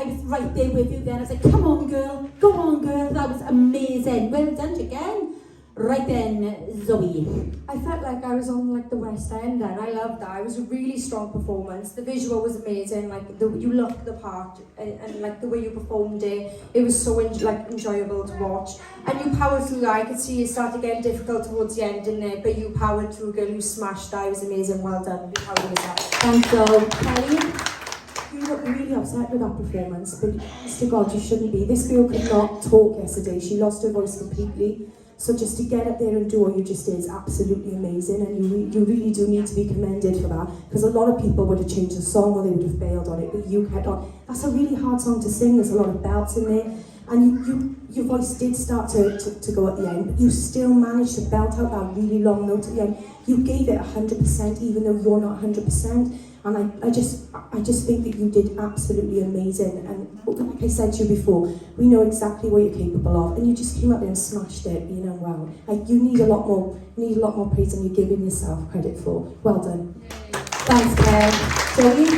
was right there with you then. I was like, come on girl, go on girl, that was amazing. Well done again. Right then, Zoe. I felt like I was on like the West End and I loved that. It was a really strong performance. The visual was amazing, like you looked the part and like the way you performed it. It was so enjoyable to watch. And you powered through that. I could see it started getting difficult towards the end in there, but you powered through, girl, you smashed that. It was amazing, well done. Be proud of yourself. Thanks, Zoe. Kelly? You look really upset with that performance, but honest to God, you shouldn't be. This girl could not talk yesterday. She lost her voice completely. So just to get up there and do what you just did is absolutely amazing, and you really do need to be commended for that, because a lot of people would have changed the song or they would have bailed on it, but you kept on. That's a really hard song to sing. There's a lot of belts in there, and your voice did start to go at the end, but you still managed to belt out that really long note at the end. You gave it 100%, even though you're not 100%. And I just think that you did absolutely amazing. And like I said to you before, we know exactly what you're capable of, and you just came up there and smashed it. You know, well, like you need a lot more praise than you're giving yourself credit for. Well done. Thanks, Claire. Zoe?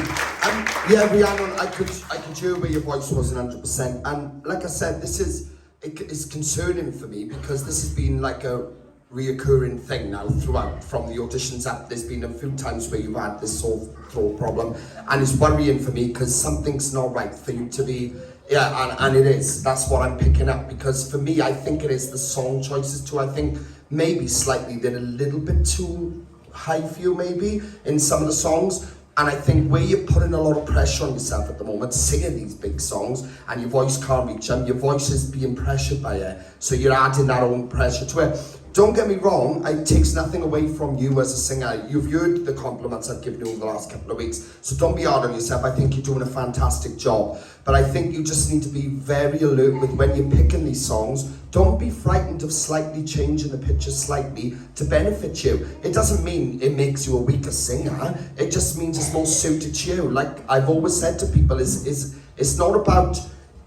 Yeah, Rhiannon, I could hear where your voice wasn't 100%, and like I said, it's concerning for me, because this has been like a reoccurring thing now throughout, from the auditions up. There's been a few times where you've had this sore throat problem, and it's worrying for me because something's not right for you to be, and it is. That's what I'm picking up, because for me, I think it is the song choices too. I think maybe slightly they're a little bit too high for you, maybe, in some of the songs. And I think where you're putting a lot of pressure on yourself at the moment, singing these big songs, and your voice can't reach them, your voice is being pressured by it, so you're adding that own pressure to it. Don't get me wrong, it takes nothing away from you as a singer. You've heard the compliments I've given you over the last couple of weeks, so don't be hard on yourself. I think you're doing a fantastic job. But I think you just need to be very alert with when you're picking these songs. Don't be frightened of slightly changing the picture slightly to benefit you. It doesn't mean it makes you a weaker singer. It just means it's more suited to you. Like I've always said to people, it's not about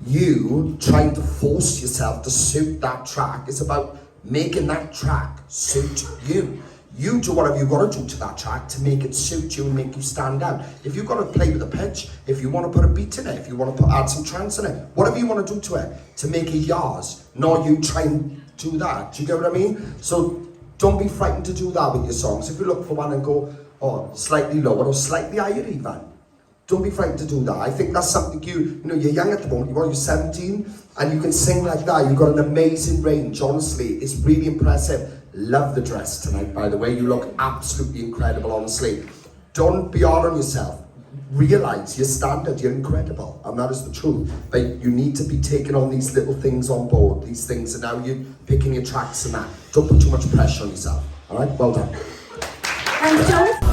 you trying to force yourself to suit that track. It's about making that track suit you. You do whatever you've got to do to that track to make it suit you and make you stand out. If you've got to play with the pitch, if you want to put a beat in it, if you want to add some trance in it, whatever you want to do to it to make it yours, not you try and do that. Do you get what I mean? So don't be frightened to do that with your songs. If you look for one and go, oh, slightly lower or slightly higher even, don't be frightened to do that. I think that's something you know, you're young at the moment, you're 17, and you can sing like that. You've got an amazing range, honestly. It's really impressive. Love the dress tonight, by the way. You look absolutely incredible, honestly. Don't be hard on yourself. Realise your standard, you're incredible, and that is the truth. But you need to be taking on these little things on board, these things, and now you're picking your tracks and that. Don't put too much pressure on yourself. All right, well done. Thanks, Joe.